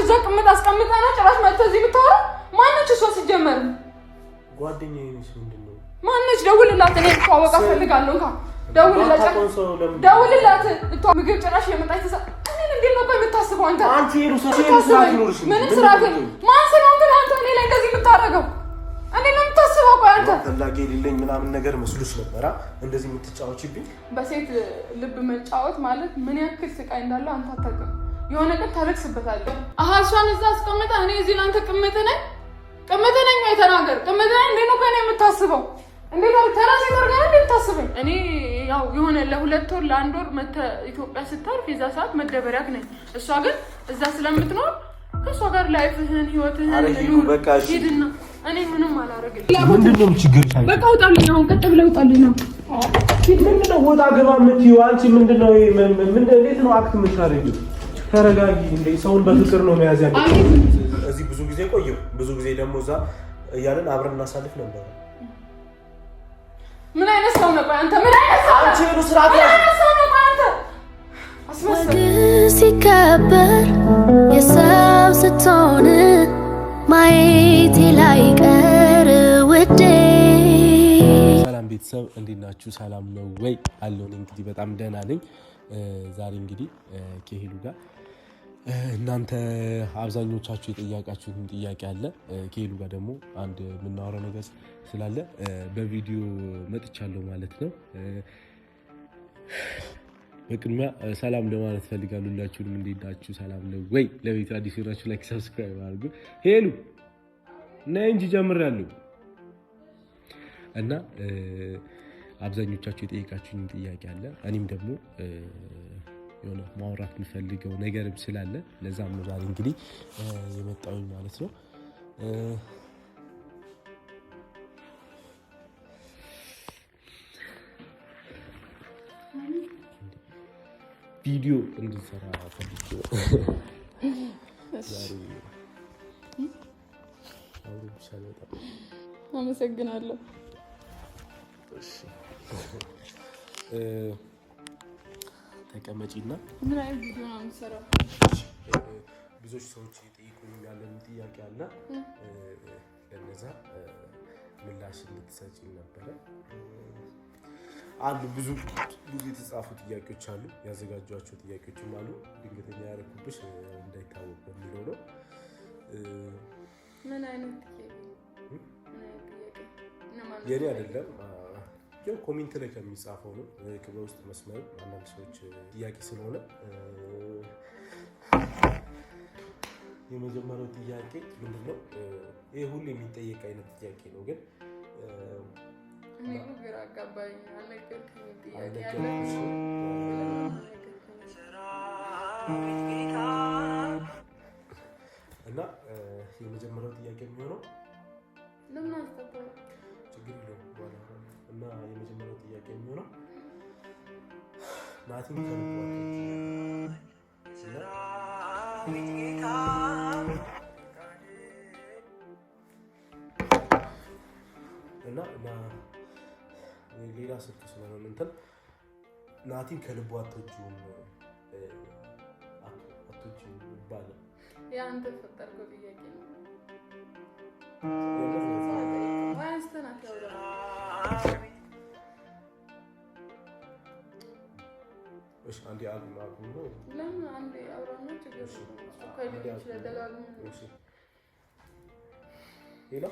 እዛ ቅምጥ አስቀምጣና ጭራሽ መጥተህ እዚህ የምታወራው ማነች? እሷ ሲጀመር ጓደኛዬ ነች። ምንድነው ማነች? ደውልላት። እኔ ተዋወቃ ፈልጋለሁ። ደውልላት። ምግብ ጭራሽ የመጣች ተሳ እኔን እንዴት ነው የምታስበው አንተ? አንቺ ምንም ስራ ግን ማን ስለሆንክ ነው አንተ እኔ ላይ እንደዚህ የምታደርገው? እኔ ነው የምታስበው? ቆይ አንተ ፈላጊ የሌለኝ ምናምን ነገር መስሎሽ ነበራ እንደዚህ የምትጫወቺብኝ? በሴት ልብ መጫወት ማለት ምን ያክል ስቃይ እንዳለው አንተ አታውቅም። የሆነ ቀን ታለቅስበታለህ። እሷን እዛ አስቀምጠ እኔ እዚህ ላንተ ቅምጥ ነኝ ወይ? ተናገር። ቅምጥ ነኝ እንዴት ነው ከእኔ የምታስበው? እንዴት ነው ተራሴ ወርጋና እንዴት ታስበኝ? እኔ ያው የሆነ ለሁለት ወር ለአንድ ወር መተ ኢትዮጵያ ስታርፍ የዛ ሰዓት መደበሪያክ ነኝ። እሷ ግን እዛ ስለምትኖር ከእሷ ጋር ላይፍህን ህይወትህን ሂድና እኔ ምንም አላረግልኝ። ምንድነው ችግር? በቃ ውጣልኝ። አሁን ቀጥ ብለህ ውጣልኝ ነው። ምንድነው ወጣ ገባ የምትይው አንቺ? ምንድነው እንዴት ነው አክት የምታደርጊው? ተረጋጊ። እንደ ሰውን በፍቅር ነው መያዝ ያለብሽ። እዚህ ብዙ ጊዜ ቆየሁ። ብዙ ጊዜ ደግሞ እዛ እያለን አብረን እናሳልፍ ነበር። ምን አይነት ሰው ነው አንተ? ምን አይነት ሰው አንቺ? ነው ስርዓት ነው አንተ? አስመሰል ሲከበር የሰው ስትሆን ማየቴ ላይ ቀር ውዴ። ሰላም ቤተሰብ እንዴት ናችሁ? ሰላም ነው ወይ? አለሁ እንግዲህ በጣም ደህና ነኝ። ዛሬ እንግዲህ ከሄሉ ጋር እናንተ አብዛኞቻችሁ የጠያቃችሁትን ጥያቄ አለ። ከሄሉ ጋር ደግሞ አንድ የምናወራው ነገር ስላለ በቪዲዮ መጥቻለሁ ማለት ነው። በቅድሚያ ሰላም ለማለት ፈልጋለሁ። ሁላችሁንም እንዴት ናችሁ? ሰላም ነው ወይ? ለቤቱ አዲስ ሆናችሁ ላይክ ሰብስክራይብ አድርጉ። ሄሉ ነይ እንጂ ጀምራለሁ እና አብዛኞቻችሁ የጠየቃችሁኝ ጥያቄ አለ። እኔም ደግሞ የሆነ ማውራት የምፈልገው ነገርም ስላለ ለዛም ነው ዛሬ እንግዲህ የመጣሁኝ ማለት ነው። ቪዲዮ እንድንሰራ ፈልጌ ዛሬ አመሰግናለሁ። ተቀመጪና ምን አይነት ቪዲዮ ነው የምትሰራው? ብዙዎች ሰዎች የጠይቁኝ ያለን ጥያቄ አለ። ለነዛ ምላሽ እንድትሰጪ ነበረ። አሉ ብዙ የተጻፉ ጥያቄዎች አሉ፣ ያዘጋጇቸው ጥያቄዎችም አሉ። ድንገተኛ ያደረኩብሽ እንዳይታወቅ በሚለው ነው። ምን አይነት ጥያቄ? የኔ አይደለም ያው ኮሜንት ላይ ከሚጻፈው ነው። በውስጥ መስመር አንዳንድ ሰዎች ጥያቄ ስለሆነ የመጀመሪያው ጥያቄ ምንድነው? ይሄ ሁሉ የሚጠየቅ አይነት ጥያቄ ነው፣ ግን እኔ ግራ አጋባኝ። አልነገርከኝም ጥያቄ ያለ እና የመጀመሪያው ጥያቄ የሚሆነው ለምን አስተካክለ ችግር የለውም በኋላ እና የመጀመሪያው ጥያቄ የሚሆነው ናቲን እና ሌላ ስልክ ስለሆነ እንትን ናቲን ከልቡ አትወጂውም ይባላል። የአንተ ፈጠርከው ጥያቄ ነው። እሺ አንዴ አሉ ነው። ለምን አንዴ አውራና ችግር ነው ስለደጋግሞ እሺ ሄሎ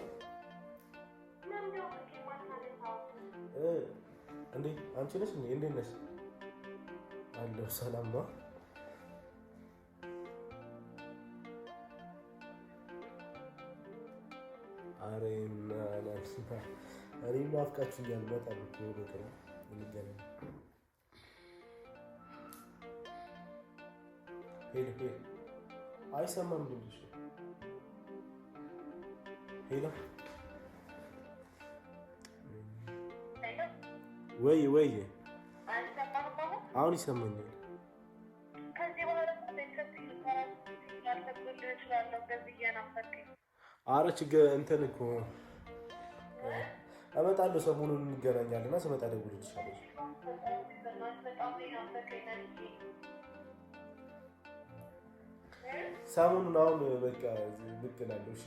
እንዴ አንቺ ነሽ እንዴ? እንዴት ነሽ? አለሁ ሰላም ነው። አሬ እኔ ማፍቃችሁኛል በጣም እኮ በቅርቡ እንገናኝ። ሄሎ አይሰማም ድምፅሽ? ሄሎ ወይ አሁን ይሰማኛል። አረ ችግር እንትን እኮ እመጣለሁ፣ ሰሞኑን እንገናኛለን። ስመጣ እደውልልሻለሁ። ሰሞኑን አሁን በቃ ብቅ እላለሁ። እሺ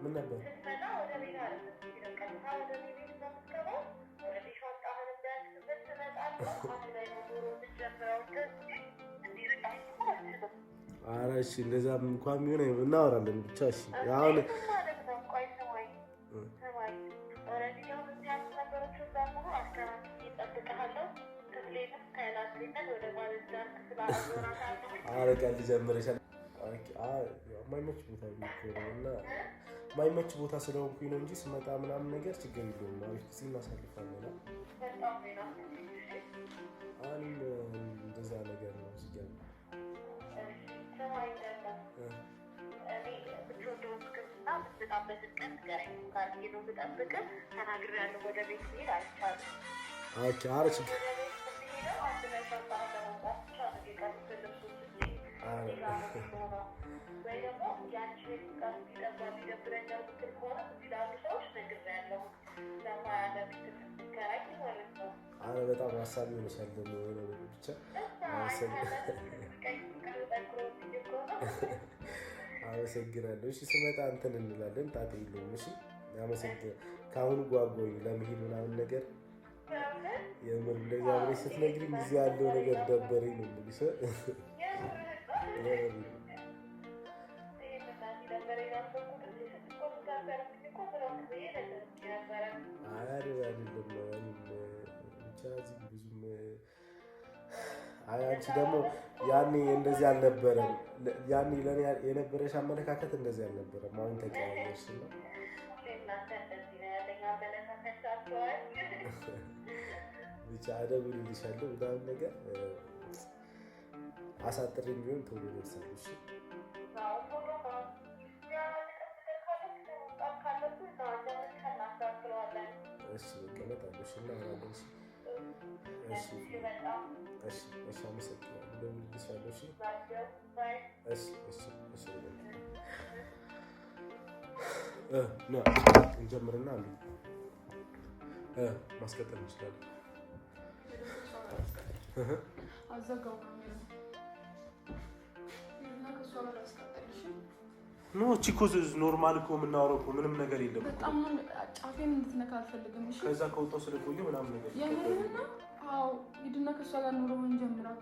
ምን ነበር ኧረ እሺ እንደዛም እንኳን ቢሆን እናወራለን ብቻ እሺ አሁን አረጋ ልጀምርሻል ማይመች ቦታ እና ማይመች ቦታ ስለሆንኩኝ ነው እንጂ ስመጣ ምናምን ነገር ችግር የለውም። ማለት ጊዜ እናሳልፋለን። አንድ እንደዛ ነገር ነው ሲገባ በጣም ሀሳቢ ሆነሻል ደግሞ ብቻ አመሰግናለሁ። እሺ ስመጣ እንትን እንላለን ጣጣ የለውም። እሺ አመሰግናለሁ። ከአሁኑ ጓጓኝ ለመሄድ ምናምን ነገር የምር እንደዛ ብለሽ ስትነግሪኝ ጊዜ ያለው ነገር ደበረኝ ነው የምልሽ። አንቺ ደግሞ ያኔ እንደዚህ አልነበረም። ያኔ ለኔ የነበረሽ አመለካከት እንደዚህ አልነበረም። አሁን ተቀያየርሽ ነው። ብቻ አደውልልሻለሁ ምናምን ነገር አሳጥሬም ቢሆን ቶሎ ደርሳለሁ። እሺ በቃ እመጣለሁ። እሺ እናወራለን። እሺ እሺ እሺ አመሰግናለሁ። እደውልልሻለሁ። እሺ እሺ እሺ እሺ ነው እንጀምርና አሉ ማስቀጠል እንችላለን። አዘጋው ኖ ቺኮዝ ኖርማል እኮ የምናወራው እኮ ምንም ነገር የለም። በጣም ጫፌን እንድትነካ አልፈልግም። እሺ ከዛ ከወጣሁ ስለቆየ ምናምን ነገር የምርህና አዎ ሂድና ከእሷ ጋር ኑሮውን ጀምራል።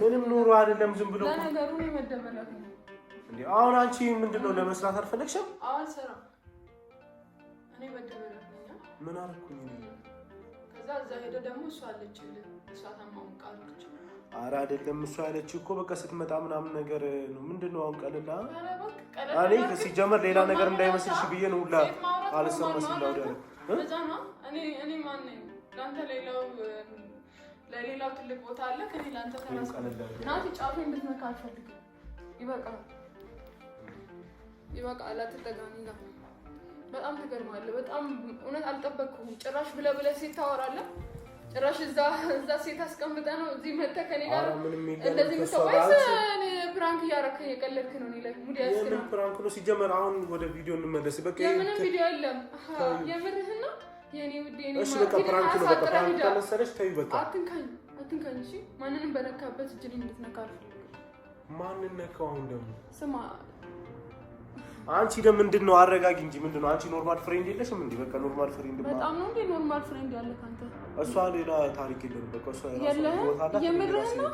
ምንም ኑሮ አይደለም ዝም ብሎ ለነገሩ የመደበላት ነው እንዴ። አሁን አንቺ ምንድነው ለመስራት አልፈለግሽም? አሁን ስራ እኔ መደበላት ነኝ። ምን አልኩኝ? ከዛ እዛ ሄደ ደግሞ እሷ አለችልህ እሷ ታማውቃለች። ኧረ አይደለም እሷ ያለችው እኮ በቃ ስትመጣ ምናምን ነገር ነው። ምንድነው አሁን ቀለላ እኔ ሲጀመር ሌላ ነገር እንዳይመስልሽ ብዬ ነው ሁላ አልሰማሽ እንዳውደ በዛ ነው። እኔ ማን ነኝ ላንተ? ለሌላው ትልቅ ቦታ አለ ከኔ ላንተ ተራስ ናቲ ጫፌ እንድትነካ አልፈልግም። ይበቃል። አትጠጋኝ ጋር በጣም ትገርማለህ። በጣም እውነት አልጠበቅኩም። ጭራሽ ብለህ ሴት ታወራለህ። ጭራሽ እዛ ሴት አስቀምጠህ ነው እዚህ መተህ ከኔ ጋር እንደዚህ ምትወይስ ፕራንክ እያደረግህ የቀለድክ ነው? እኔ ላይ ሙድ ያስከራ የምን ፕራንክ ነው ሲጀመር? አሁን ወደ ቪዲዮ እንመለስ። በቃ የምን ቪዲዮ የለም። የምርህና የኔ ውዴ እኔ እሺ በቃ ፕራንክ ነው። በቃ ፕራንክ ተመሰለሽ ተይ በቃ አትንካኝ። እሺ ማንንም በነካበት እጅ ላይ እንድትነካ አልፈልግም። ማንን ነካው? አሁን ደግሞ ስማ አንቺ ደግሞ ምንድነው? አረጋጊ እንጂ ምንድነው? አንቺ ኖርማል ፍሬንድ የለሽም እንዴ? በቃ ኖርማል ፍሬንድ በጣም ነው እንዴ ኖርማል ፍሬንድ ያለ ካንተ? እሷ ሌላ ታሪክ የለም። በቃ እሷ የምርህን ነው?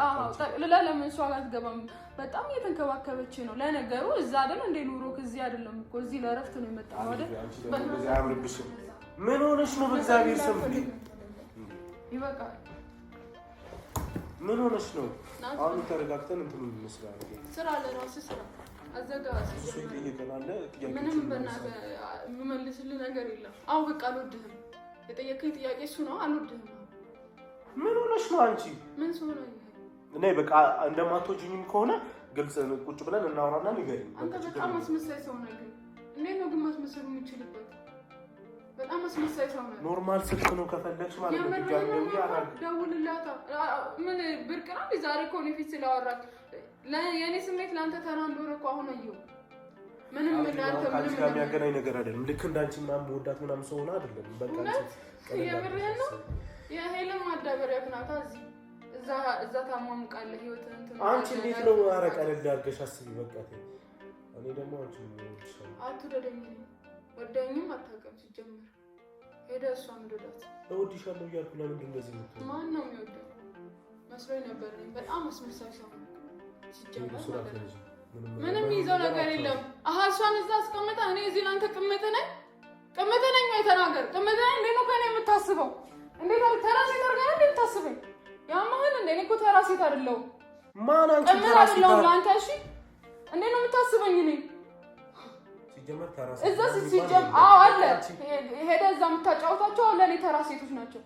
አዎ ጠቅልላ ለምን እሷ ጋር አትገባም? በጣም እየተንከባከበች ነው። ለነገሩ እዛ አይደል እንዴ ኑሮ ከዚህ አይደለም እኮ እዚህ ለእረፍት ነው የመጣው አይደል? በዚህ አያምርብሽም። ምን ሆነሽ ነው? በእግዚአብሔር ስም ይበቃል። ምን ሆነሽ ነው? አሁን ተረጋግተን እንትን እንመስላለን። ስራ ለራስህ ስራ አዘጋጅ። እሱ ይጠይቀናል። ምንም በእናትህ የምመልስልህ ነገር የለም። አዎ በቃ አልወድህም። የጠየቀኝ ጥያቄ እሱ ነው። አልወድህም። ምን ሆነሽ ነው አንቺ? ምን ሰው ነው? እኔ በቃ እንደማትወጂኝም ከሆነ ግልጽ ቁጭ ብለን እናወራና ንገሪኝ። አንተ በጣም አስመሳይ ሰው ነህ። ግን እንዴት ነው ግን ማስመሰል የምችልበት? በጣም አስመሳይ ሰው ነህ። ኖርማል ስልክ ነው ከፈለግሽ ማለት ነው። ደውልላታ። ምን ብርቅ ነው? ዛሬ እኮ ነው ፊት ስላወራክ የኔ ስሜት ለአንተ ተራ እንደሆነ እኮ አሁን አየሁ። ምንም ለአንተ ምንም ጋር የሚያገናኝ ነገር አይደለም። ልክ እንዳንቺ ምናምን መወዳት ምናምን ሰው ሆነ አይደለም። በቃ የምርህን ነው። የሄለን ማዳበሪያ ናታ። እዛ እዛ ታማሙቃለ ህይወትን እንትን አንቺ እንዴት ነው አረቀለ ዳርገሽ አስቢ በቃ እኔ ደግሞ አንቺ ነው አትወደደኝ ወደኝም አታውቅም ሲጀምር ሄደ እሷም ወደዳት እወድሻለሁ እያልኩ ለምን እንደዚህ ነው ማን ነው የሚወደው መስሎኝ ነበር በጣም አስመሳይ ሰው ሲጀምር ምንም ይዘው ነገር የለም እሷን እዛ አስቀምጣ እኔ እዚህ ላንተ ቅምጥ ነኝ ወይ ተናገር ቅምጥ ነኝ እንዴ ነው ከኔ የምታስበው እንዴት ተራሴ ታርጋ እንዴ የምታስበኝ ያማህን እንዴ እኔ እኮ ተራሴ አይደለሁ ማን አንቺ ተራሴ አይደለሁ ላንተ እሺ እንዴ ነው የምታስበኝ እኔ ሲጀመር ተራሴ እዛ ሲጀምር አለ ሄደ እዛ የምታጫውታቸው ለኔ ተራሴቶች ናቸው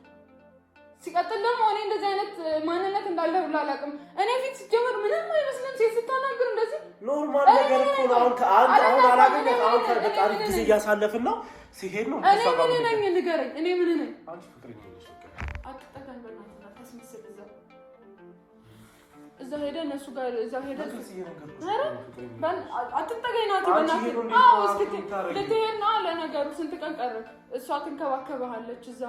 ሲቀጥል ደግሞ እኔ እንደዚህ አይነት ማንነት እንዳለ ሁሉ አላውቅም እኔ ፊት ሲጀምር ምንም አይመስልም ሴት ስታናግር እንደዚህ ኖርማል ነገር እኮ ነው አሁን አላገኘት አሁን በቃ ጊዜ እያሳለፍን ነው ሲሄድ ነው እኔ ምን ነኝ ንገረኝ እኔ ምን ነኝ አንቺ ፍቅረኛ ነሽ አትጠጋኝ በእናትህ ታስመስል እዛ ሄደ እነሱ ጋር እዛ ሄደ አትጠጋኝ ናት በእናትህ አዎ እስኪ ልትሄድ ነው ለነገሩ ስንት ቀን ቀረህ እሷ ትንከባከብሃለች እዛ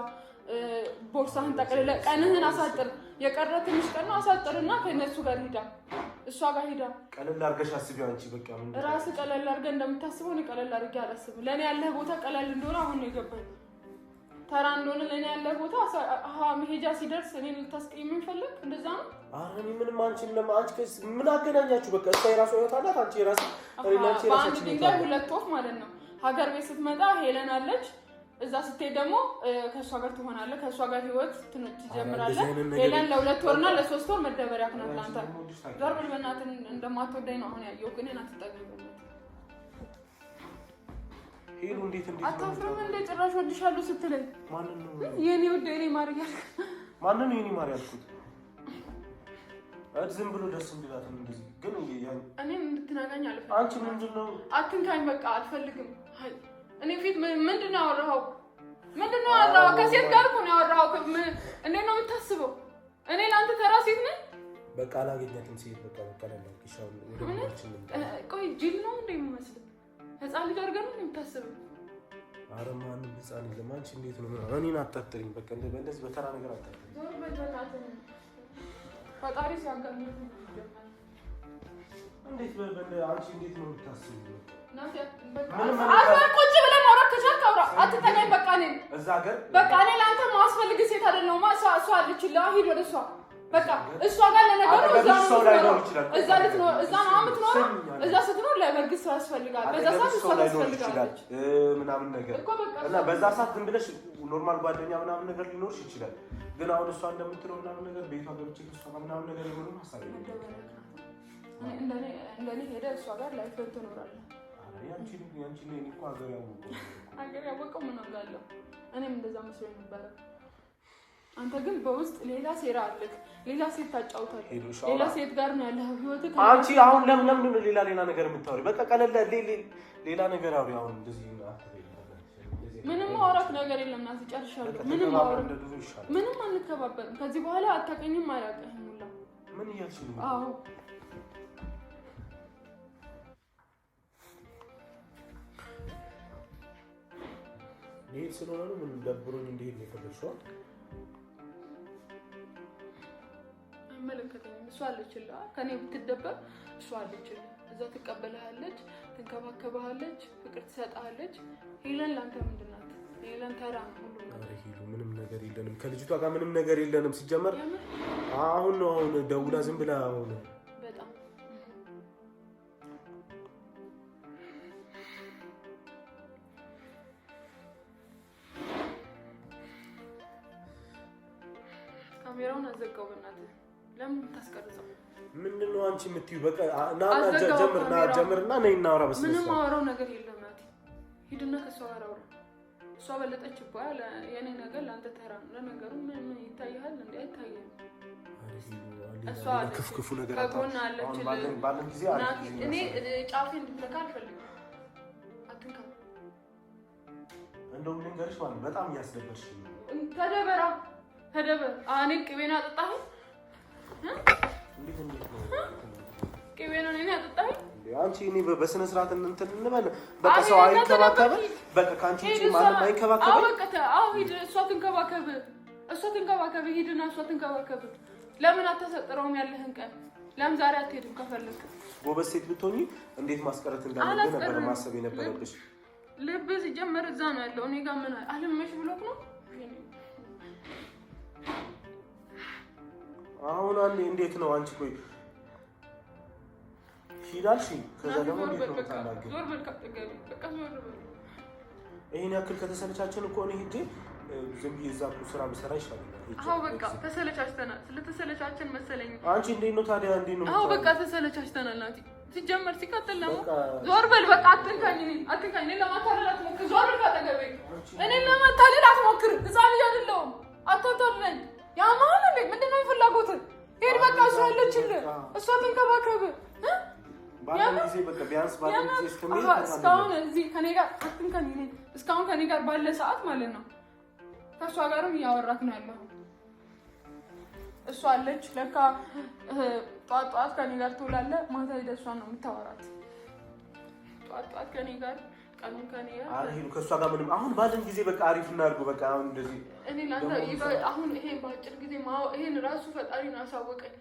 ቦርሳህን ጠቅልለ ቀንህን አሳጥር የቀረ ትንሽ ቀን ነው አሳጥርና ከነሱ ጋር ሄዳ እሷ ጋር ሄዳ ቀለል አድርገሽ አስቢው አንቺ በቃ ምን ራስ ቀለል አድርገህ እንደምታስበው ነው ቀለል አድርገህ አላስብም ለኔ ያለህ ቦታ ቀለል እንደሆነ አሁን ነው የገባኝ ተራ እንደሆነ ለኔ ያለህ ቦታ መሄጃ ሲደርስ እኔን ልታስቀይመኝ ፈልግ እንደዛ ነው አረ ምንም አንቺን ለማንቺ ምን አገናኛችሁ በቃ እሷ የራሷ ህይወት አላት አንቺ የራስ ሪላክስ በአንድ ድንጋይ ሁለት ወፍ ማለት ነው ሀገር ቤት ስትመጣ ሄለን አለች እዛ ስትሄድ ደግሞ ከሷ ጋር ትሆናለህ ከሷ ጋር ህይወት ትጀምራለህ ሄለን ለሁለት ወርና ለሶስት ወር መደበሪያ ከናል አንተ ዘርብል በእናትህ እንደማትወደኝ ነው አሁን ያየው ግን እኔ አትጠግብም ሄሉ እንዴት አታፍርም እንደ ጭራሽ ወድሻለሁ ስትለኝ ማንን ነው የኔ ወደ እኔ ማርያም ማንን ነው የኔ ማርያም ያልኩት ዝም ብሎ ደስ እንዲላት እንደዚህ ግን እኔ እንድትናገኝ አልፈልግም አንቺ ምንድነው አትንካኝ በቃ አልፈልግም እኔ ፊት ምንድነው ያወራው ምንድነው ያወራው ከሴት ጋር እኮ ነው ያወራው እንዴት ነው የምታስበው እኔ ላንተ ተራ ሴት ነኝ በቃ አላገኛትም ሴት በቃ ቀለል ይሻው ወደ ምንጭ ቆይ ጅል ነው እንዴ የሚመስል ህፃን ልጅ አድርገህ ነው የምታስበው አረ ማንም ህፃን የለም አንቺ እንዴት ነው እኔን አጣጥሪኝ በቃ እንደዚህ በተራ ነገር አጣጥሪኝ ዞር በእናትህ ፈጣሪ ሲያጋልጥ እንዴት አንቺ እንዴት ነው የምታስበው ቁጭ ብለህ ማውራት ከቻልክ አውራ አትጠጋኝ በቃ እኔን እዛ ሀገር በቃ እኔ ለአንተ ማስፈልግ ሴት አይደለሁም እሷ አለችልህ ሂድ ወደ እሷ በቃ እሷ ጋር ለነገሩ እዛ ልትኖር እዛ ነው የምትኖረው እዛ ስትኖር ለበርግስ ሰው ያስፈልጋል በዛ ሰዓት እሷ ታስፈልጋለች ምናምን ነገር እና በዛ ሰዓት ዝም ብለሽ ኖርማል ጓደኛ ምናምን ነገር ሊኖርሽ ይችላል ግን አሁን እሷ እንደምትለው ምናምን ነገር ቤቷ ገብቼ ከእሷ ምናምን ነገር ምንም ሀሳብ እንደኔ ሄደህ እሷ ጋር ላይፍ ትኖራለህ ያንቺ ነው እኮ ሀገር ያወቀው ምን አውቃለሁ እኔም እንደዛ መስሎኝ ነበር አንተ ግን በውስጥ ሌላ ሴራ አለክ ሌላ ሴት ታጫውታለህ ሌላ ሴት ጋር ነው ያለው ህይወትህ አንቺ አሁን ለምን ነው ሌላ ነገር የምታወሪ በቃ ቀለል ሌላ ነገር አውሪ አሁን እንደዚህ ምንም ማውራት ነገር የለም ናት ጨርሻለሁ ምንም አንከባበርም ከዚህ በኋላ አታውቀኝም አያውቅህም ሁላ ምን እያልሽ ነው አዎ ይሄ ስለሆነ ነው ምን ደብሮኝ እንደሄድ ነው የፈለግሽው አይመለከተኝም እሷ አለችልህ ከኔ ብትደበር እሷ አለችልህ እዛ ትቀበልሃለች ትንከባከብሃለች ፍቅር ትሰጥሃለች ሄለን ላንተ ምንድን ናት ሄለን ተራ ነው ሁሉ ነገር ሄሉ ምንም ነገር የለንም ከልጅቷ ጋር ምንም ነገር የለንም ሲጀመር አሁን ነው አሁን ደውላ ዝም ብላ አሁን በጣም ካሜራውን አዘጋው በእናትህ ለምን ታስቀርጸው ምንድነው አንቺ የምትይው በቃ ጀምርና ነይ እናውራ በስመ ምንም አወራው ነገር የለም ናቲ ሂድና ከሷ ጋር አውራ እሷ በለጠች ይባል የኔ ነገር ላንተ ተራ ነው ለነገሩ ምን ይታያል እንዴ አይታየም እሷ ክፍክፉ ነገር አለች ባለን ጊዜ ናቲ እኔ ጫፌ እንድትነካ አልፈልግም አትንካ እንደውም ልንገርሽ ማለት በጣም እያስደበርሽ ነው ተደበር እኔ ቅቤና አጠጣህ እንዴት ነው ቅቤና እኔ አጠጣህ አንቺ እኔ በስነ ስርዓት እንትን እንበል በቃ ሰው አይከባከብ በቃ ካንቺ እቺ ማለት አይከባከብ በቃ አዎ ሂድ እሷ ትንከባከብ ሂድና እሷ ትንከባከብ ለምን አትሰጥረውም ያለህን ቀን? ለምን ዛሬ አትሄድም? ከፈለክ ጎበዝ ሴት ብትሆኚ እንዴት ማስቀረት እንዳለብሽ ነበር ማሰብ የነበረብሽ። ልብ ሲጀመር እዛ ነው ያለው። እኔ ጋር ምን አልመሽ ብሎክ ነው አሁን አንዴ እንዴት ነው አንቺ? ቆይ ሂዳልሽ ከዛ ደግሞ እንዴት ነው ታላገኝ? ዞር በል ካጠገቢ በቃ ዞር በል። ይሄን ያክል ከተሰለቻችን እኮ ነው ሂዴ ዝም ብዬ እዛ እኮ ስራ ብሰራ ይሻላል። አዎ በቃ ተሰለቻችተናል። ስለተሰለቻችን መሰለኝ። አንቺ እንዴት ነው ታዲያ? እንዴት ነው? አዎ በቃ ተሰለቻችተናል። ናቲ ሲጀመር ሲቀጥል ደግሞ ዞር በል በቃ አትንካኝ። እኔ ለማታለል አትሞክር። ዞር በል ካጠገቤ። እኔ ለማታለል አትሞክር። ህፃን ልጅ አይደለሁም። አታታለኝ። ያማን እንዴ ምንድነው ፍላጎት? ሄድ በቃ እሷ አለችልህ። እሷ ትንከባከብ። ባለን ጊዜ በቃ ቢያንስ ባለን ጊዜ እስካሁን እዚህ ከኔ ጋር አትንካኝ። እስካሁን ከኔ ጋር ባለ ሰዓት ማለት ነው ከእሷ ጋርም እያወራክ ነው ያለው። እሷ አለች ለካ ጧት ጧት ከኔ ጋር ትውላለህ፣ ማታ ሄደህ እሷን ነው የምታወራት። ጧት ጧት ከኔ ጋር ቀኑን ከኔ ጋር አሪፍ ከእሷ ጋር ምንም አሁን ባለን ጊዜ በቃ አሪፍ እናድርገው። በቃ አሁን እንደዚህ እኔ ላንተ አሁን ይሄን በአጭር ጊዜ ይሄን ራሱ ፈጣሪ ነው አሳወቀኝ።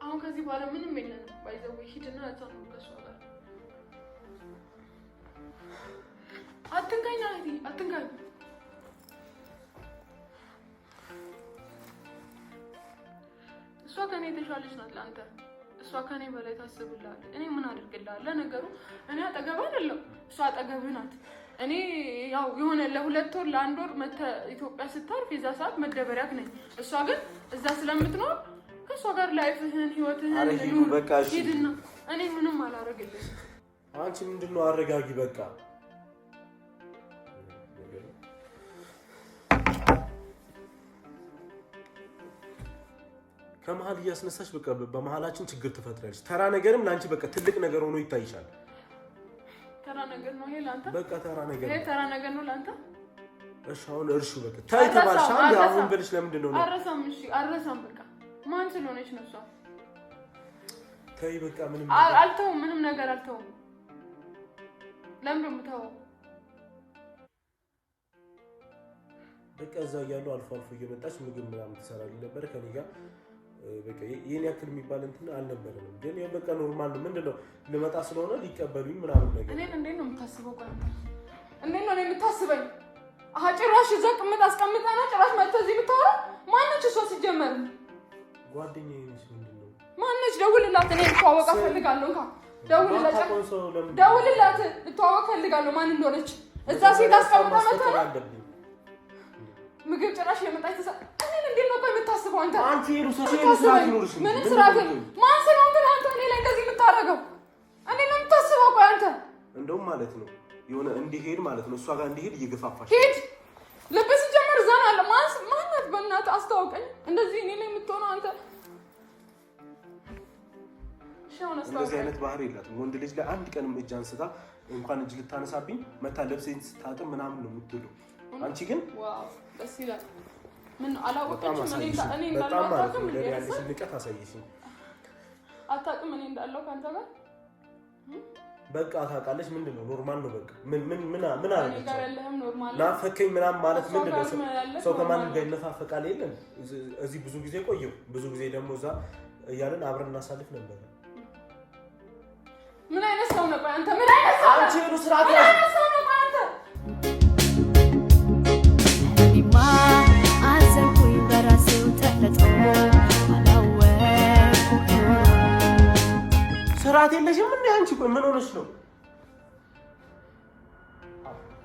አሁን ከዚህ በኋላ ምንም የለንም። ባይዘው ሂድና እዛ ነው ከእሷ ጋር አትንካኝ። ናቲ አትንካኝ። እሷ ከኔ የተሻለች ናት ለአንተ። እሷ ከኔ በላይ ታስብልሃለች። እኔ ምን አድርግልሃለሁ? ለነገሩ እኔ አጠገብህ አይደለም፣ እሷ አጠገብህ ናት። እኔ ያው የሆነ ለሁለት ወር ለአንድ ወር ኢትዮጵያ ስታርፍ የዛ ሰዓት መደበሪያክ ነኝ። እሷ ግን እዛ ስለምትኖር ከእሷ ጋር ላይፍህን ህይወትህን ሂድና እኔ ምንም አላረግልህ። አንቺ ምንድነው? አረጋጊ በቃ ከመሀል እያስነሳሽ በቃ በመሀላችን ችግር ትፈጥራለሽ። ተራ ነገርም ለአንቺ በቃ ትልቅ ነገር ሆኖ ይታይሻል። ተራ ነገር ነው ይሄ ለአንተ? በቃ ተራ ነገር ይሄ ተራ ነገር ነው ለአንተ? እሺ አሁን እርሹ በቃ ታይ ተባልሽ። አሁን ብልሽ ለምንድን ነው? አረሳም። እሺ አረሳም። በቃ ማን ስለሆነች ነው እሷ? ታይ በቃ ምንም አልተውም፣ ምንም ነገር አልተውም። ለምን ነው የምተወው? በቃ እዛ እያሉ አልፎ አልፎ እየመጣች ምግብ ምናምን ትሰራልኝ ነበር ከኔ ጋር። በቃ ይሄን ያክል የሚባል እንትን አልነበረም። ግን ያው በቃ ኖርማል ነው። ምንድነው ልመጣ ስለሆነ ሊቀበሉኝ ምናምን ነገር። እኔን እንዴት ነው የምታስበው? ቆይ እንዴት ነው የምታስበኝ? ጭራሽ እዛ ቅምጥ አስቀምጠና ጭራሽ መጥተህ እዚህ ብታወራ ማነች እሷ? ሲጀመር ጓደኛዬ ነች። ምንድነው ማነች? ደውልላት። እኔ ልተዋወቅ እፈልጋለሁ። እንካ ደውልላት። ልተዋወቅ እፈልጋለሁ ማን እንደሆነች። እዛ ሴት አስቀምጣ መጥተህ ምግብ ጭራሽ የመጣች ተሳ እኔን እንዴት ነው ቆይ የምታስበው አንተ? አንቺ ስራት ይኖርሽ ምንም ስራት ማን ስለሆንክ ነው አንተ እኔ ላይ እንደዚህ የምታደርገው? እኔ ነው የምታስበው? ቆይ አንተ እንደውም ማለት ነው የሆነ እንዲሄድ ማለት ነው እሷ ጋር እንዲሄድ እየገፋፋሽ ሂድ። ልብ ሲጀምር እዛን አለ ማናት? በእናትህ አስታውቀኝ። እንደዚህ እኔ ላይ የምትሆነው አንተ እንደዚህ አይነት ባህሪ የላትም። ወንድ ልጅ ላይ አንድ ቀንም እጅ አንስታ እንኳን እጅ ልታነሳብኝ መታ ልብሴን ስታጥብ ምናምን ነው የምትውለው። አንቺ ግን ዋው ደስ ይላል። ምን አላወቀችም? እኔ እንዳለው አታውቅም። ያለሽ ንቀት አሳይሽኝ። አታውቅም እኔ እንዳለው ካንተ ጋር በቃ ታውቃለች። ምንድነው ኖርማል ነው። በቃ ምን አለች ጋር ያለህም ኖርማል ነው። ናፈከኝ ምናምን ማለት ምንድነው? ሰው ከማንም ጋር ይነፋፈቃል የለን። እዚህ ብዙ ጊዜ ቆየሁ። ብዙ ጊዜ ደግሞ እዛ እያለን አብረን እናሳልፍ ነበር። ምን አይነት ሰው ነው አንተ? ምን አይነት ሰው አንቺ ነው ስራት ነው አንተ? እኔማ አዘንኩኝ በራሴው ተፈጥሮ አላወቅኩ። ስራት የለሽም እንዴ አንቺ? ቆይ ምን ሆነሽ ነው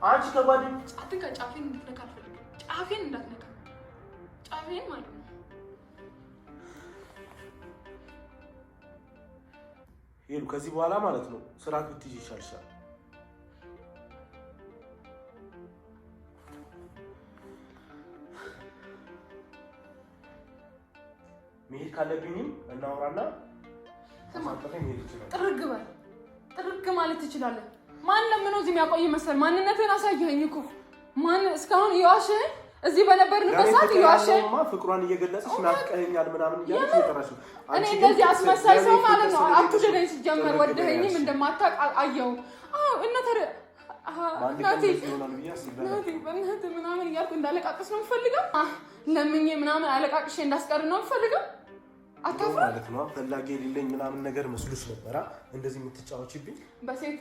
አንቺ? ተጓደኝ አትንካ። ጫፌን እንድትነካ አልፈልግም። ጫፌን እንዳትነካ። ጫፌን ማለት ነው ይሄ ከዚህ በኋላ ማለት ነው ስራት ብትይዥ ይሻልሻል። መሄድ ካለብኝም እናወራና ተማጣጣኝ መሄድ ይችላል። ጥርግ ማለት ትችላለህ። ማን ለምነው እዚህ የሚያቆይ መሰል? ማንነትህን አሳየኸኝ እኮ። ማን እስካሁን እየዋሸኸኝ እዚህ በነበርንበት ሰዓት እየዋሸኸኝ ፍቅሯን እየገለጽሽ ናፍቀኸኛል ምናምን እያለች እየጠራሽ ነው። እኔ እንደዚህ አስመሳይ ሰው ማለት ነው አትውደደኝ። ሲጀመር ወደኸኝም እንደማታውቅ አየሁ። በእናትህ ምናምን እያልኩ እንዳለቃቅስ ነው የምፈልገው። ለምኜ ምናምን አለቃቅሼ እንዳስቀር ነው የምፈልገው። አታፍራ ማለት ነው። ፈላጊ የሌለኝ ምናምን ነገር መስሎሽ ነበር እንደዚህ የምትጫወቺብኝ። በሴት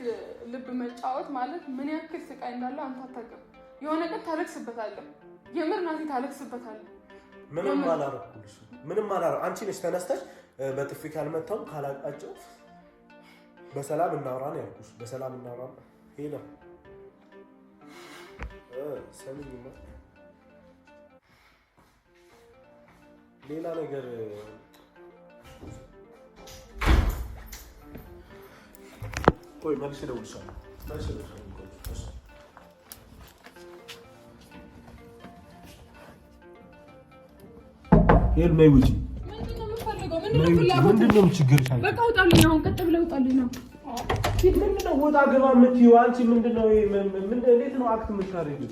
ልብ መጫወት ማለት ምን ያክል ስቃይ እንዳለው አንተ አታውቅም። የሆነ ቀን ታለቅስበታለህ። የምር ናቲ ታለቅስበታለህ። ምንም አላረኩልሽ፣ ምንም አላረ አንቺ ነሽ ተነስተሽ በጥፊ ካልመታው ካላቃጨው በሰላም እናውራ ነው ያልኩሽ። በሰላም እናውራ ሄላ ሰሚኝማ ሌላ ነገር ቆይ መልስ ደውልሻለሁ። መልስ ደውልሻለሁ። ሄል ነይ ውጪ። ምንድነው የምትፈልገው? ምንድነው ችግርሽ? በቃ ውጣልኝ። አሁን ቀጥ ብለህ ውጣልኝ ነው። ምንድነው ወጣ ገባ የምትይው አንቺ? ምንድነው እንዴት ነው አክት የምታደርጊው?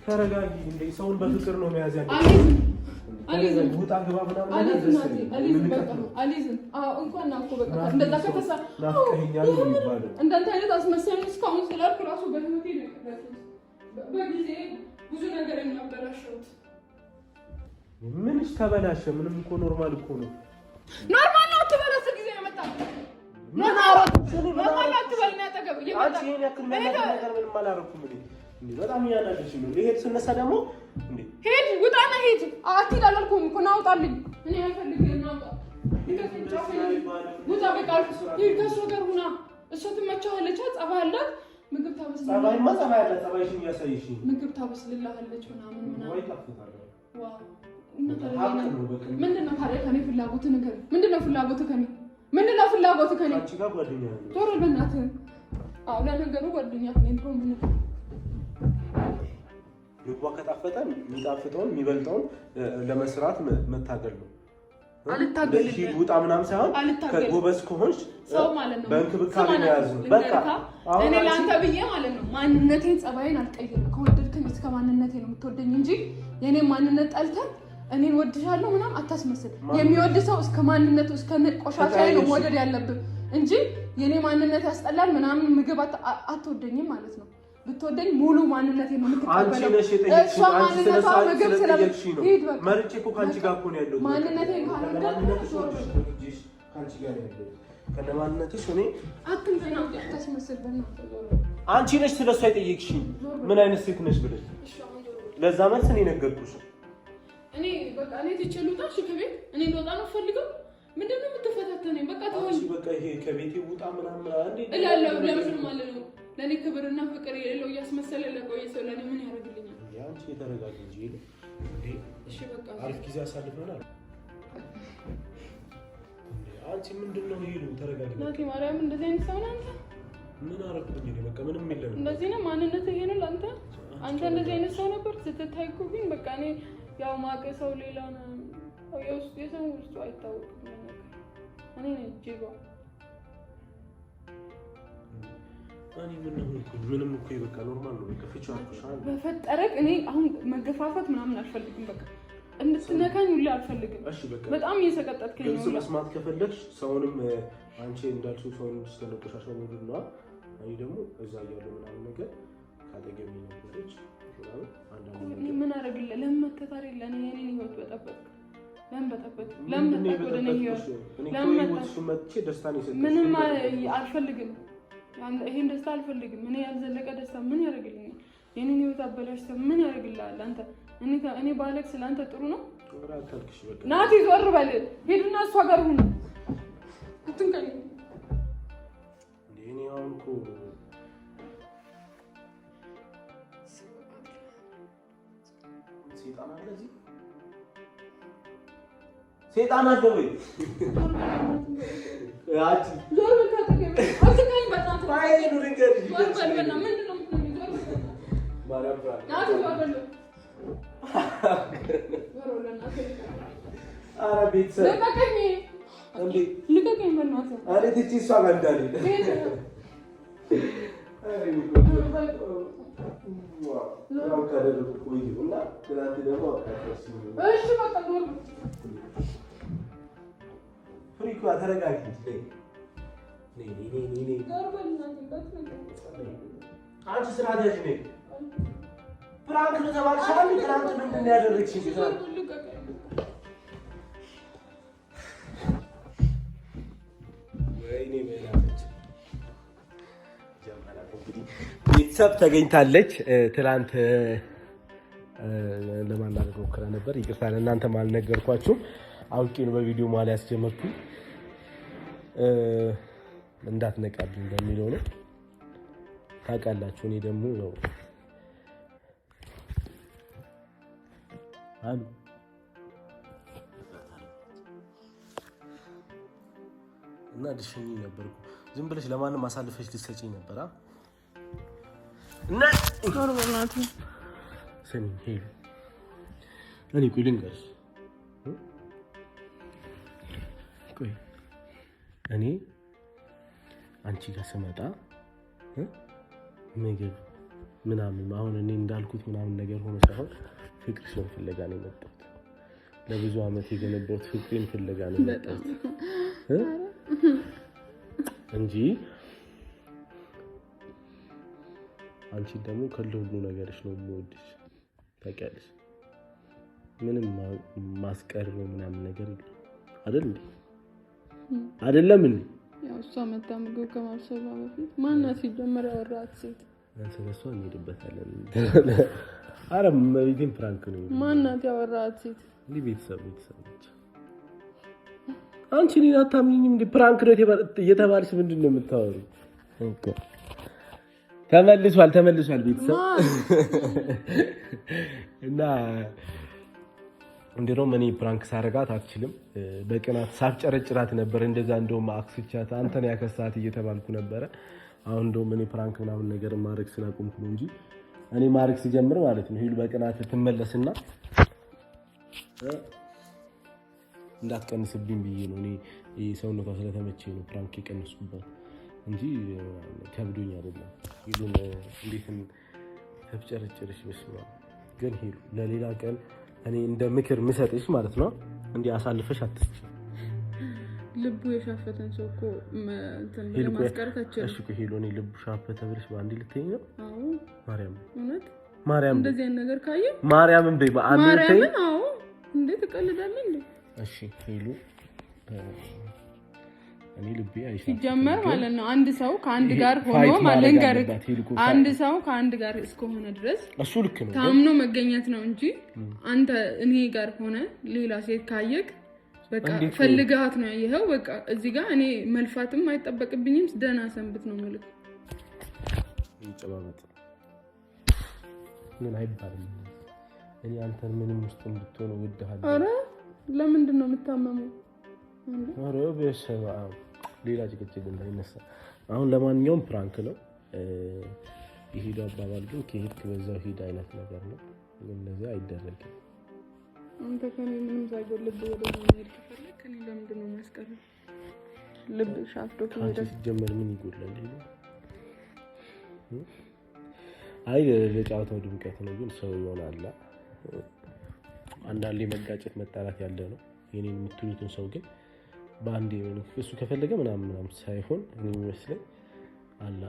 ተረጋጊ። እንደ ሰውን በፍቅር ነው መያዝ ያለብሽ። አሊዝም ውጣ ገባ ምናምን አሊዝም እንኳን ናኩ በቃ እንደዛ ከተሳ ናፍቀኸኛል የሚባለው እንዳንተ አይነት አስመሳይ እስካሁን ስላልኩ ራሱ በህይወቴ ነው የቀረሁት። በጊዜ ብዙ ነገር የሚያበላሸሁት ምንሽ ተበላሸ? ምንም እኮ ኖርማል እኮ ነው። ኖርማል ነው አትበላሽ። ጊዜ ያመጣ ኖርማል አትበል። ነው ያጠገብ አንቺ ይሄን ያክል ነገር ምንም አላረኩም እንዴ በጣም ያናደሽ ነው። ልሄድ ስነሳ ደግሞ እንዴ ሄድ ውጣና ሄድ አትሂድ አላልኩም እኮ ና ውጣልኝ። እኔ አልፈልግም እና ውጣ ውጣ በቃ ሄድ ከእሷ ጋር ሁና። እሷ ትመቻለች፣ ጸባይ አላት፣ ምግብ ታበስልልሃለች። ጸባይ አላት፣ ጸባይሽን እያሳይሽ ምግብ ታበስልልሃለች ምናምን ወይ ታፍታለች። ዋው ምንድነው ታዲያ ከኔ ፍላጎት ነገር ምንድነው? ፍላጎት ከኔ ምንድነው? ፍላጎት ከኔ አንቺ ጋር ጓደኛ ነው ዞር በእናትህ። አዎ ለነገሩ ጓደኛ ከኔ ድሮ ምን ልቧ ከጣፈጠ የሚጣፍጠውን የሚበልጠውን ለመስራት መታገል ነው። አልታገልሽ ውጣ ምናምን ሳይሆን ከጎበዝ ከሆንሽ ሰው ማለት ነው በእንክብካቤ መያዝ ነው። በቃ እኔ ለአንተ ብዬ ማለት ነው ማንነቴን ጸባይን አልቀይርም። ከወደድከኝ እስከ ማንነቴ ነው የምትወደኝ እንጂ የኔን ማንነት ጠልተህ እኔን ወድሻለሁ ምናምን አታስመስል። የሚወድ ሰው እስከ ማንነቱ እስከ ቆሻሻዬ ነው መውደድ ያለብህ እንጂ የኔ ማንነት ያስጠላል ምናምን ምግብ አትወደኝም ማለት ነው። ብትወደኝ ሙሉ ማንነቴ ነው የምትቀበለው። አንቺ ነሽ የጠየቅሽኝ። አንቺ ስለጠየቅሽኝ ነው መርጬ እኮ ካንቺ ጋር እኮ ነው ያለሁት። ማንነቴን ካንቺ ጋር ነው ያለሁት። ከነማንነትሽ እኔ አትንተና አታስመስል። አንቺ ነሽ ስለሷ የጠየቅሽኝ ምን አይነት ሴት ነሽ ብለሽ። ለዛ መልስ እኔ ነገርኩሽ። እኔ በቃ እኔ ትቼ ልውጣ። እሺ ከቤት እኔ ልወጣ ነው ፈልገው። ምንድነው የምትፈታተነኝ? በቃ ተወኝ። በቃ ይሄ ከቤቴ ውጣ ምናምን አንዴ እላለሁ። ለምን ማለት ነው ለኔ ክብርና ፍቅር የሌለው እያስመሰለ ለቆየ ሰው ለኔ ምን ያደርግልኛል? አንቺ የተረጋጊ እንጂ እሺ በቃ አሪፍ ጊዜ አሳልፈናል። አንቺ ምንድነው ይሉ ተረጋጊ። ናቲ ማርያም እንደዚህ አይነት ሰው ነህ አንተ? ምን አደረኩኝ እኔ? በቃ ምንም የለም። እንደዚህ ነው ማንነት ይሄ ነው ለአንተ? አንተ እንደዚህ አይነት ሰው ነበር ስትታይ እኮ። ግን በቃ እኔ ያው ማቀ ሰው ሌላ ነው የሰው ውስጡ አይታወቅም ነገር እኔ ነኝ ጅባ እኔ ምንም እኮ በቃ ኖርማል ነው። በቃ ፍቻ አልኩሻል። በፈጠረክ እኔ አሁን መገፋፋት ምናምን አልፈልግም። በቃ እንድትነካኝ ሁሌ አልፈልግም። እሺ በቃ በጣም እየሰቀጠጥከኝ ነው። መስማት ከፈለግሽ ሰውንም አንቺ እንዳልሽው ሰውን ስለቆሻሻ ነው ነው። እኔ ደግሞ እዛ ያለው ምናምን ነገር ካጠገብ ነበረች ምናምን አንዳንድ ነገር ምን አደረግልህ? ለምን መከታሪ ለኔ የኔን ህይወት በጠበቅ ለምን በጠበቅ ለምን መጣ ወደ እኔ ህይወት ለምን መጥቼ ደስታን ይሰጥ ምንም አልፈልግም። ይሄን ደስታ አልፈልግም። እኔ ያልዘለቀ ደስታ ምን ያደርግልኛል? የኔን ህይወት አበላሽተህ ምን ያደርግልሃል አንተ? እኔ ባለክ ስለአንተ ጥሩ ነው? አታልክሽ። በቃ ናቲ ዞር በል። ሄድና እሷ ጋር ሁን። አትንከኝ። እኔ አሁን እኮ ሴጣን አለ እዚህ ሴጣን አለ ወይ? አቺ ዞር በል ካጠገብ አትንከኝ። በጣም ባይ ነው ልንገር ዞር በል በና ምንድነው የምትለው? ዞር በል ማርያም ብራ ናቲ ዞር በል። ኧረ ቤተሰብ ልቀቀኝ። እንዴ ልቀቀኝ በእናትህ። ኧረ ትቼ እሷ ጋር እንዳልሄድ እሺ በቃ ዞር በል። ፍሪኳ ተረጋጊ። ዞር በል እናትህ። አንቺ ስርዓት ያዥ ነኝ። ፍራንክ ነው ተባልሽ አይደል? ትናንት ምንድን ነው ያደረግሽኝ? ቤተሰብ ተገኝታለች። ትላንት ለማናገር ሞክራ ነበር። ይቅርታ ለእናንተ አልነገርኳችሁም። አውቄ ነው በቪዲዮ ማለ ያስጀመርኩኝ እንዳትነቃብኝ በሚለው ነው። ታውቃላችሁ እኔ ደግሞ ነው አሉ እና ድሽኝ ነበርኩ። ዝም ብለሽ ለማንም አሳልፈሽ ልትሰጪኝ ነበር እና ኖርማላቱ ሰሚ ሄሉ እኔ ቆይ ልንገርሽ ቆይ እኔ አንቺ ጋር ስመጣ ምግብ ምናምን አሁን እኔ እንዳልኩት ምናምን ነገር ሆኖ ሳይሆን ፍቅርሽን ፍለጋ ነው የመጣሁት። ለብዙ አመት የገነባሁት ፍቅሬን ፍለጋ ነው የመጣሁት እንጂ አንቺ ደግሞ ከሁሉ ነገርሽ ነው የምወድሽ። ታውቂያለሽ ምንም ማስቀረው ምናምን ነገር የለም አይደል እንዴ? አይደለም እንዴ? ያው እሷ መጣ ምግብ ከማብሰሏ በፊት ማናት ሲጀመር ያወራት ሴት አንሰበሷ እንሄድበታለን። አረ መሪቲን ፍራንክ ነው ማናት ያወራት ሴት እንዴ? ቤተሰቦች አንቺ ሊና ታምኚኝ እንዴ? ፍራንክ ነው እየተባልሽ ምንድነው የምታወሩ? ኦኬ ተመልሷል ቤተሰብ እና እንደውም እኔ ፕራንክ ሳረጋት አትችልም። በቅናት ሳፍጨረጭራት ነበር። እንደዛ እንደውም አክስቻት አንተን ያከሳት እየተባልኩ ነበረ። አሁን እንደውም እኔ ፕራንክ ምናምን ነገር ማድረግ ስላቆምኩ ነው እንጂ እኔ ማድረግ ሲጀምር ማለት ነው ሄሉ በቅናት ትመለስና እንዳትቀንስብኝ ብዬ ነው እኔ ሰውነቷ ስለተመቸኝ ነው ፕራንክ የቀነስኩባት እንጂ ከብዶኝ አይደለም። ሄሉን እንዴት ተፍጨረጭርሽ በስማ ግን ሄሉ ለሌላ ቀን እኔ እንደ ምክር ምሰጥሽ ማለት ነው እንዴ አሳልፈሽ አትስጪ። ልቡ የሻፈተን ሰው እኮ እንትን ለማስቀረት አትችልም። እሺ ሄሉ እኔ ልቡ ሻፈተ ብለሽ በአንዴ ልትይኝ ነው? አዎ ማርያም እውነት ማርያም እንደዚህ አይነት ነገር ካየ ማርያምን በይ በአንዴ ልትይኝ? አዎ እንዴ ትቀልዳለህ እንዴ? እሺ ሄሉ እኔ ልቤ አይሻ ሲጀመር ማለት ነው አንድ ሰው ከአንድ ጋር ሆኖ ማለንጋር አንድ ሰው ከአንድ ጋር እስከሆነ ድረስ እሱ ልክ ነው ታምኖ መገኘት ነው እንጂ አንተ እኔ ጋር ሆነ ሌላ ሴት ካየክ በቃ ፈልጋት ነው ያየኸው። በቃ እዚህ ጋር እኔ መልፋትም አይጠበቅብኝም። ደህና ሰንብት ነው ማለት ይጨባበጥ ምን አይባልም። እኔ አንተን ምንም ውስጥ እንድትሆን ወድሃለሁ። አረ ለምንድን ነው የምታመመው? አረ በሰማ ሌላ ጭቅጭቅ እንዳይነሳ። አሁን ለማንኛውም ፕራንክ ነው ይሄዱ አባባል ግን ከሄድክ በዛው ሄድ አይነት ነገር ነው። እንደዚህ አይደረግም። አንተ ከኔ ምንም ሳይጎልብህ ወደ ሄድ ከፈለክ እኔ ለምንድን ነው ማስቀረው? ልብ ሻፍቶ ከሄደ ሲጀመር ምን ይጎላል? አይ ለጫወታው ድምቀት ነው ግን ሰው ይሆናል። አንዳንዴ መጋጨት መጣላት ያለ ነው። የኔን የምትሉትን ሰው ግን ባንዴ እሱ ከፈለገ ምናምን ሳይሆን እኔ የሚመስለኝ አላ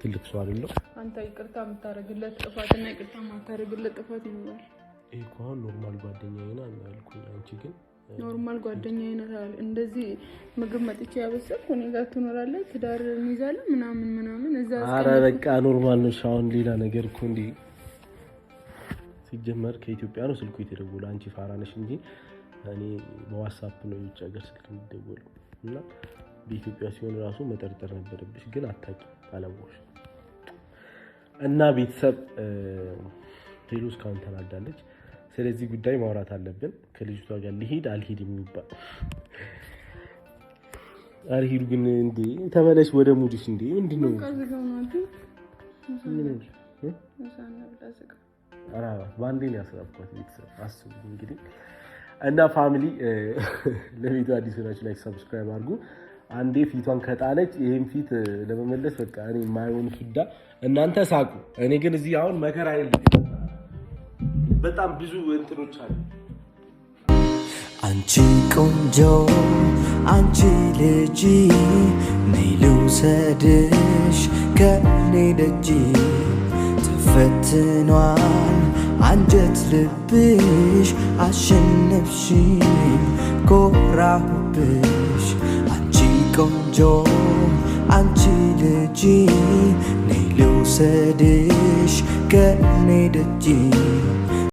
ትልቅ ሰው አይደለም። አንተ ይቅርታ የምታረግለት ጥፋትና ይቅርታ የማታረግለት ጥፋት ይኖራል። ይሄ እኮ ኖርማል ጓደኛዬ ነው አልኩኝ። አንቺ ግን ኖርማል ጓደኛዬ ነው እንደዚህ ምግብ መጥቼ ያበሰልኩ እኔ ጋር ትኖራለህ፣ ትዳር እንይዛለን ምናምን እዛ አረ በቃ ኖርማል ነው። አሁን ሌላ ነገር እኮ እንዴ ሲጀመር ከኢትዮጵያ ነው ስልኩ የተደወለው። አንቺ ፋራ ነሽ እንጂ እኔ በዋትስአፕ ነው የውጭ ሀገር ስልክ የሚደወለው እና በኢትዮጵያ ሲሆን ራሱ መጠርጠር ነበረብሽ ግን አታውቂም አላወቅሽ። እና ቤተሰብ ሄሉ እስካሁን ተናዳለች። ስለዚህ ጉዳይ ማውራት አለብን። ከልጅቷ ጋር ልሂድ አልሂድ የሚባል አልሂዱ ግን እንዴ ተመለሽ ወደ ሙድሽ እንዴ ምንድነው? አራባ ባንዴ ነው ያስራብኳት። ቤተሰብ አስቡ እንግዲህ እና ፋሚሊ ለቪዲዮ አዲስ ሆናችሁ ላይክ ሰብስክራይብ አድርጉ። አንዴ ፊቷን ከጣለች ይሄን ፊት ለመመለስ በቃ እኔ ማይሆን ፍዳ እናንተ ሳቁ። እኔ ግን እዚህ አሁን መከራ አይደለም በጣም ብዙ እንትኖች አሉ። አንቺ ቆንጆ አንቺ ልጅ ነይ ልውሰድሽ ከኔ ደጅ ተፈትኗል አንጀት ልብሽ አሸነፍሽኝ ኮራሁብሽ። አንቺ ቆንጆ አንቺ ልጅ ልውሰድሽ ከኔ ደጅ